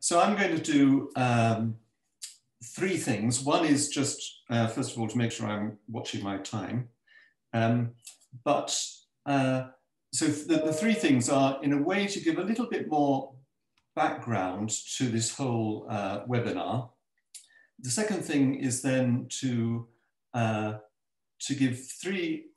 So I'm going to do three things. One is just, first of all, to make sure I'm watching my time. So the three things are, in a way, to give a little bit more background to this whole webinar. The second thing is then to give three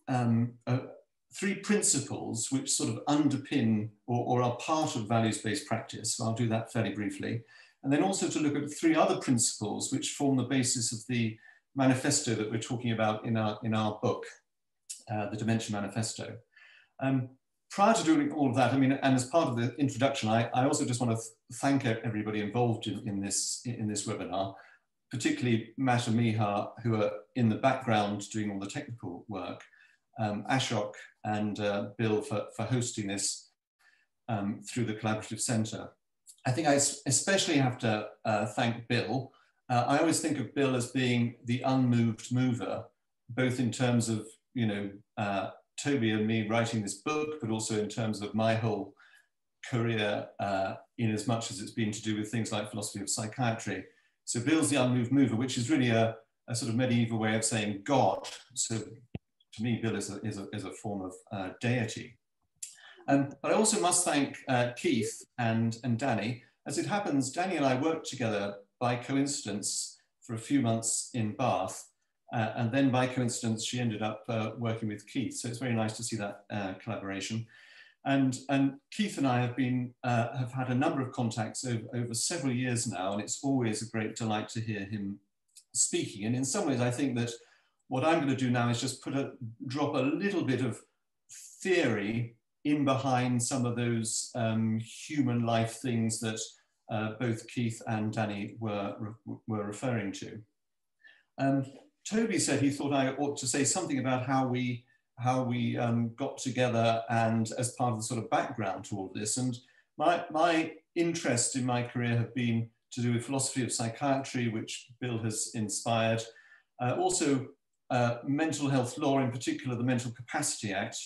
principles which sort of underpin or are part of values-based practice. So I'll do that fairly briefly. And then also to look at three other principles which form the basis of the manifesto that we're talking about in our book, the Dementia Manifesto. Prior to doing all of that, I mean, and as part of the introduction, I also just want to thank everybody involved in this webinar, particularly Matt and Miha, who are in the background doing all the technical work, Ashok and Bill for hosting this through the Collaborative Centre. I think I especially have to thank Bill. I always think of Bill as being the unmoved mover, both in terms of, you know, Toby and me writing this book, but also in terms of my whole career, in as much as it's been to do with things like philosophy of psychiatry. So Bill's the unmoved mover, which is really a sort of medieval way of saying God. So to me, Bill is a form of deity. But I also must thank Keith and Danny. As it happens, Danny and I worked together by coincidence for a few months in Bath. And then by coincidence, she ended up working with Keith. So it's very nice to see that collaboration. And Keith and I have had a number of contacts over several years now, and it's always a great delight to hear him speaking. And in some ways, I think that what I'm going to do now is just drop a little bit of theory in behind some of those human life things that both Keith and Danny were referring to. Toby said he thought I ought to say something about how we got together and as part of the sort of background to all of this. And my interest in my career have been to do with philosophy of psychiatry, which Bill has inspired. Also mental health law, in particular the Mental Capacity Act.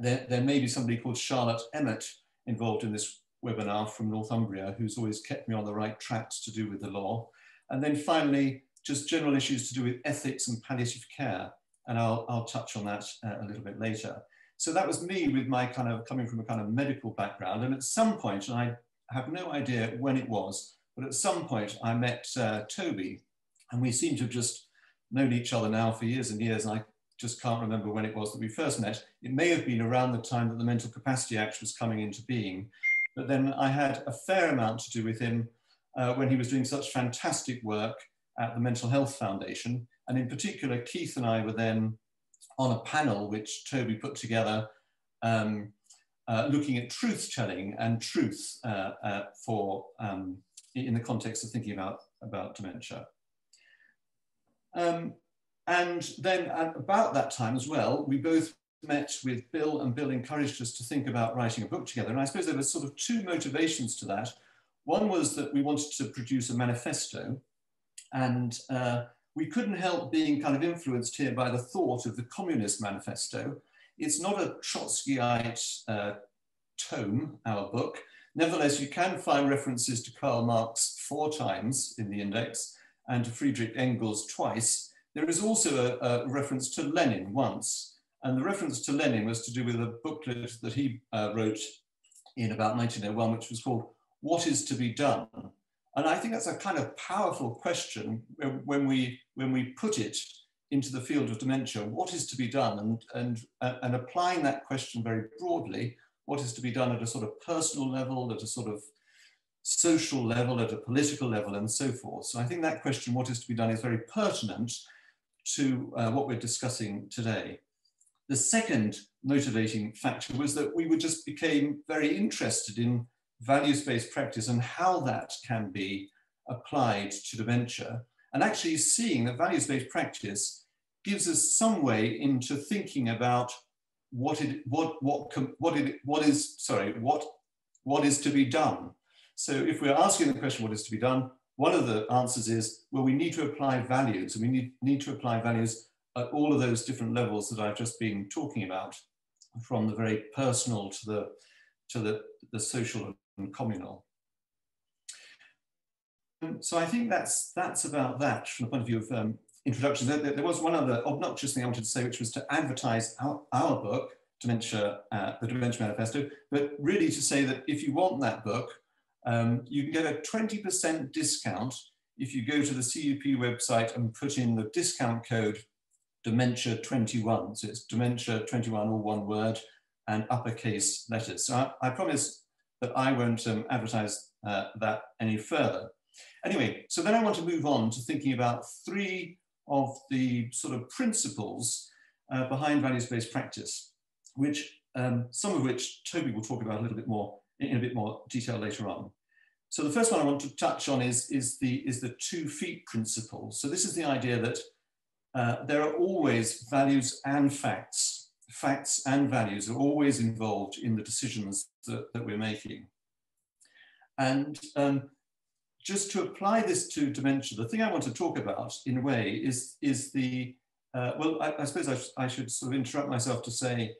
There may be somebody called Charlotte Emmett involved in this webinar from Northumbria, who's always kept me on the right tracks to do with the law. And then finally, just general issues to do with ethics and palliative care. And I'll touch on that a little bit later. So that was me with my kind of coming from a kind of medical background. And at some point, and I have no idea when it was, but at some point I met Toby, and we seem to have just known each other now for years and years. And I just can't remember when it was that we first met. It may have been around the time that the Mental Capacity Act was coming into being. But then I had a fair amount to do with him when he was doing such fantastic work at the Mental Health Foundation. And in particular, Keith and I were then on a panel which Toby put together looking at truth-telling and truth in the context of thinking about dementia. And then at about that time as well, we both met with Bill, and Bill encouraged us to think about writing a book together. And I suppose there were sort of two motivations to that. One was that we wanted to produce a manifesto, and we couldn't help being kind of influenced here by the thought of the Communist Manifesto. It's not a Trotskyite tome, our book. Nevertheless, you can find references to Karl Marx 4 times in the index and to Friedrich Engels twice. There is also a reference to Lenin once. And the reference to Lenin was to do with a booklet that he wrote in about 1901, which was called What is to be Done? And I think that's a kind of powerful question when we put it into the field of dementia. What is to be done? And applying that question very broadly, what is to be done at a sort of personal level, at a sort of social level, at a political level, and so forth. So I think that question, what is to be done, is very pertinent to what we're discussing today. The second motivating factor was that we just became very interested in values-based practice and how that can be applied to dementia, and actually seeing that values-based practice gives us some way into thinking about what is to be done. So if we're asking the question, what is to be done, one of the answers is, well, we need to apply values, and we need to apply values at all of those different levels that I've just been talking about, from the very personal to the social and communal. so I think that's about that from the point of view of introduction. There was one other obnoxious thing I wanted to say, which was to advertise our book, Dementia, the Dementia Manifesto, but really to say that if you want that book, you can get a 20% discount if you go to the CUP website and put in the discount code Dementia21. So it's Dementia21, all one word, and uppercase letters. So I promise that I won't advertise that any further. Anyway, so then I want to move on to thinking about three of the sort of principles behind values-based practice, which some of which Toby will talk about a little bit more in a bit more detail later on. So the first one I want to touch on is the 2 feet principle. So this is the idea that there are always values and facts. Facts and values are always involved in the decisions that we're making. And just to apply this to dementia, the thing I want to talk about in a way is the, well, I suppose I should sort of interrupt myself to say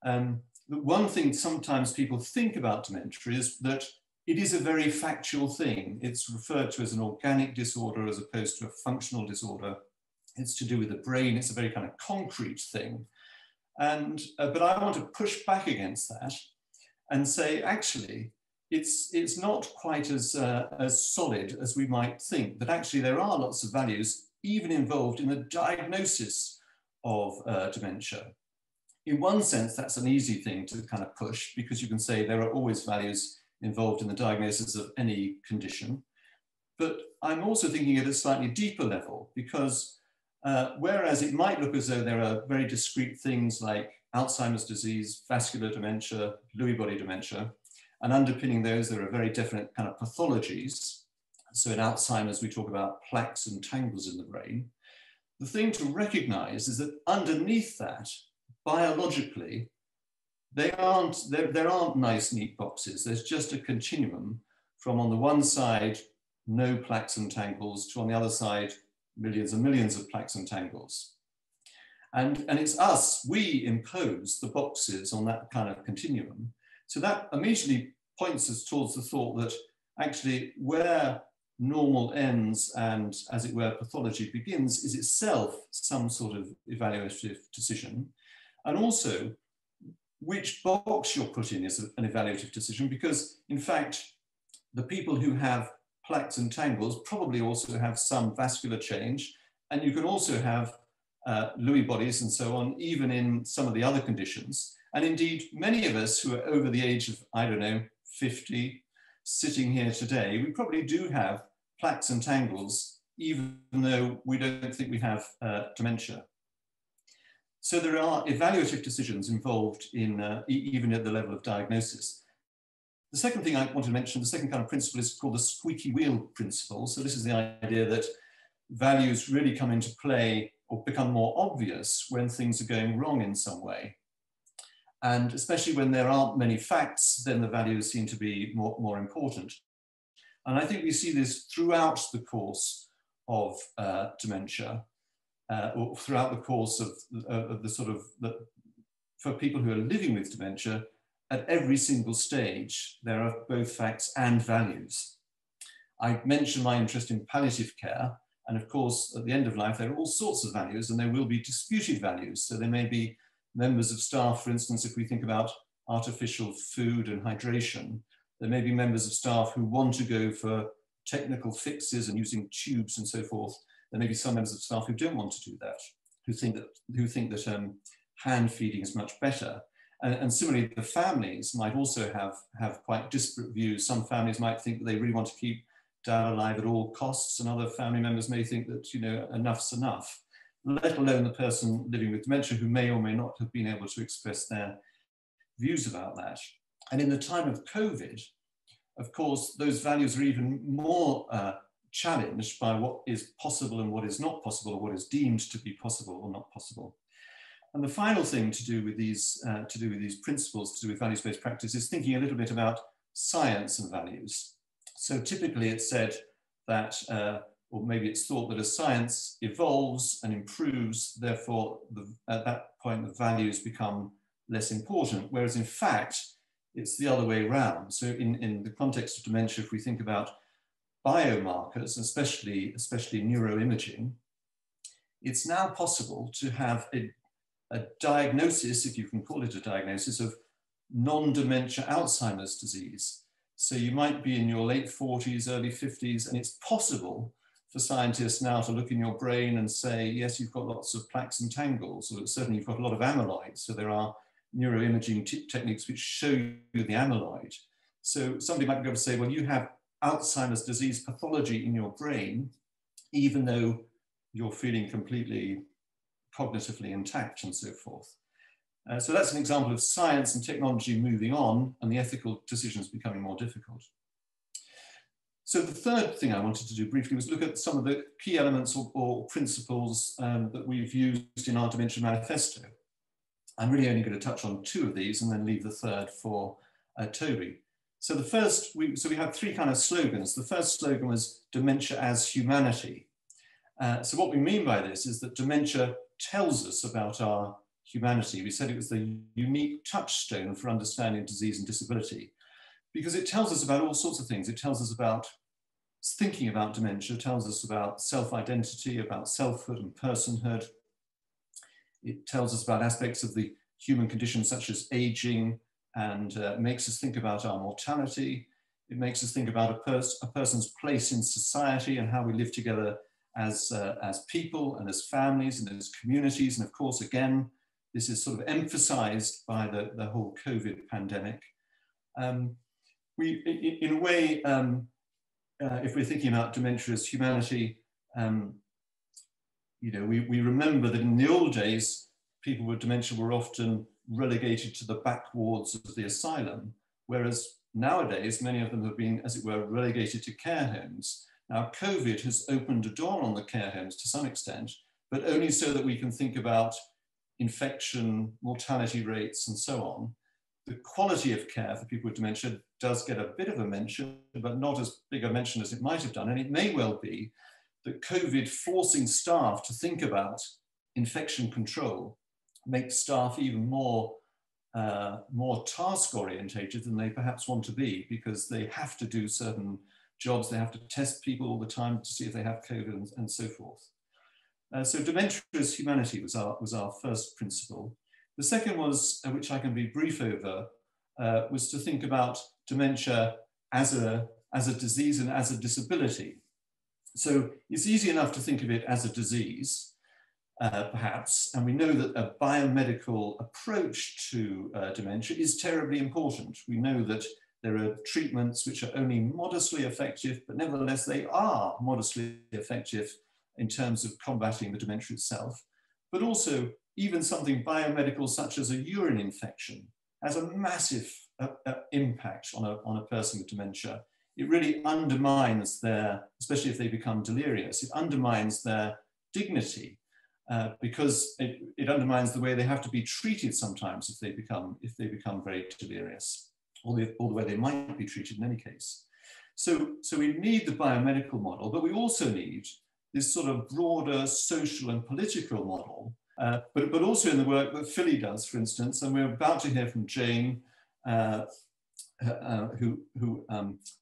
that one thing sometimes people think about dementia is that it is a very factual thing. It's referred to as an organic disorder as opposed to a functional disorder. It's to do with the brain. It's a very kind of concrete thing. And, but I want to push back against that and say, actually, it's not quite as solid as we might think, that actually there are lots of values even involved in the diagnosis of dementia. In one sense, that's an easy thing to kind of push, because you can say there are always values involved in the diagnosis of any condition. But I'm also thinking at a slightly deeper level, because whereas it might look as though there are very discrete things like Alzheimer's disease, vascular dementia, Lewy body dementia, and underpinning those, there are very definite kind of pathologies. So in Alzheimer's, we talk about plaques and tangles in the brain. The thing to recognize is that underneath that, biologically, there aren't nice, neat boxes. There's just a continuum from, on the one side, no plaques and tangles, to on the other side, millions and millions of plaques and tangles. And it's us, we impose the boxes on that kind of continuum. So that immediately points us towards the thought that actually where normal ends and, as it were, pathology begins is itself some sort of evaluative decision. And also, which box you're put in is an evaluative decision, because in fact, the people who have plaques and tangles probably also have some vascular change, and you can also have Lewy bodies and so on, even in some of the other conditions. And indeed, many of us who are over the age of, I don't know, 50, sitting here today, we probably do have plaques and tangles, even though we don't think we have dementia. So there are evaluative decisions involved in even at the level of diagnosis. The second thing I want to mention, the second kind of principle, is called the squeaky wheel principle. So this is the idea that values really come into play or become more obvious when things are going wrong in some way. And especially when there aren't many facts, then the values seem to be more important. And I think we see this throughout the course of dementia, or throughout the course of the sort of, for people who are living with dementia, at every single stage, there are both facts and values. I mentioned my interest in palliative care, and of course, at the end of life, there are all sorts of values, and there will be disputed values. So there may be members of staff, for instance, if we think about artificial food and hydration, there may be members of staff who want to go for technical fixes and using tubes and so forth. There may be some members of staff who don't want to do that, who think that hand feeding is much better. And similarly, the families might also have quite disparate views. Some families might think that they really want to keep Dad alive at all costs, and other family members may think that, you know, enough's enough, let alone the person living with dementia who may or may not have been able to express their views about that. And in the time of COVID, of course, those values are even more challenged by what is possible and what is not possible, or what is deemed to be possible or not possible. And the final thing to do with these principles, to do with values-based practice, is thinking a little bit about science and values. So typically it's said that, or maybe it's thought that as science evolves and improves, therefore at that point the values become less important, whereas in fact, it's the other way around. So in the context of dementia, if we think about biomarkers, especially neuroimaging, it's now possible to have a diagnosis, if you can call it a diagnosis, of non-dementia Alzheimer's disease. So you might be in your late 40s, early 50s, and it's possible for scientists now to look in your brain and say, yes, you've got lots of plaques and tangles, or certainly you've got a lot of amyloid. So there are neuroimaging techniques which show you the amyloid. So somebody might be able to say, well, you have Alzheimer's disease pathology in your brain, even though you're feeling completely cognitively intact and so forth. So that's an example of science and technology moving on and the ethical decisions becoming more difficult. So the third thing I wanted to do briefly was look at some of the key elements or principles that we've used in our Dementia Manifesto. I'm really only going to touch on two of these and then leave the third for Toby. So the first, we had three kind of slogans. The first slogan was dementia as humanity. So what we mean by this is that dementia tells us about our humanity. We said it was the unique touchstone for understanding disease and disability, because it tells us about all sorts of things. It tells us about thinking about dementia, tells us about self-identity, about selfhood and personhood. It tells us about aspects of the human condition, such as aging, and makes us think about our mortality. It makes us think about a person's place in society and how we live together as people and as families and as communities. And of course, again, this is sort of emphasized by the whole COVID pandemic. In a way, if we're thinking about dementia as humanity, you know, we remember that in the old days, people with dementia were often relegated to the back wards of the asylum, whereas nowadays, many of them have been, as it were, relegated to care homes. Now, COVID has opened a door on the care homes to some extent, but only so that we can think about infection, mortality rates, and so on. The quality of care for people with dementia does get a bit of a mention, but not as big a mention as it might have done. And it may well be that COVID forcing staff to think about infection control makes staff even more task-orientated than they perhaps want to be, because they have to do certain jobs. They have to test people all the time to see if they have COVID and so forth. So dementia as humanity was our first principle. The second was, which I can be brief over, was to think about dementia as a disease and as a disability. So it's easy enough to think of it as a disease, perhaps, and we know that a biomedical approach to dementia is terribly important. We know that there are treatments which are only modestly effective, but nevertheless they are modestly effective in terms of combating the dementia itself. But also, even something biomedical such as a urine infection has a massive impact on a person with dementia. It really undermines their, especially if they become delirious, it undermines their dignity, because it undermines the way they have to be treated sometimes if they become very delirious, or the way they might be treated in any case. So we need the biomedical model, but we also need this sort of broader social and political model, but also in the work that Philly does, for instance, and we're about to hear from Jane, who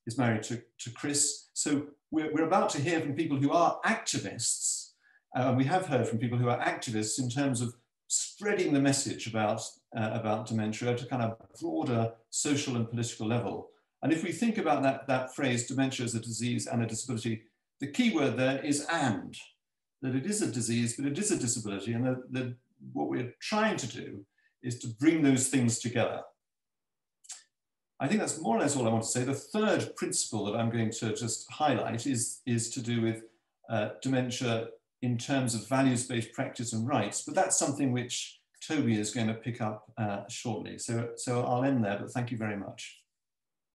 is married to Chris. So we're about to hear from people who are activists. We have heard from people who are activists in terms of spreading the message about dementia at a kind of broader social and political level. And if we think about that phrase, dementia as a disease and a disability, the key word there is "and," that it is a disease, but it is a disability. And what we're trying to do is to bring those things together. I think that's more or less all I want to say. The third principle that I'm going to just highlight is to do with dementia in terms of values-based practice and rights, but that's something which Toby is going to pick up shortly. So I'll end there, but thank you very much.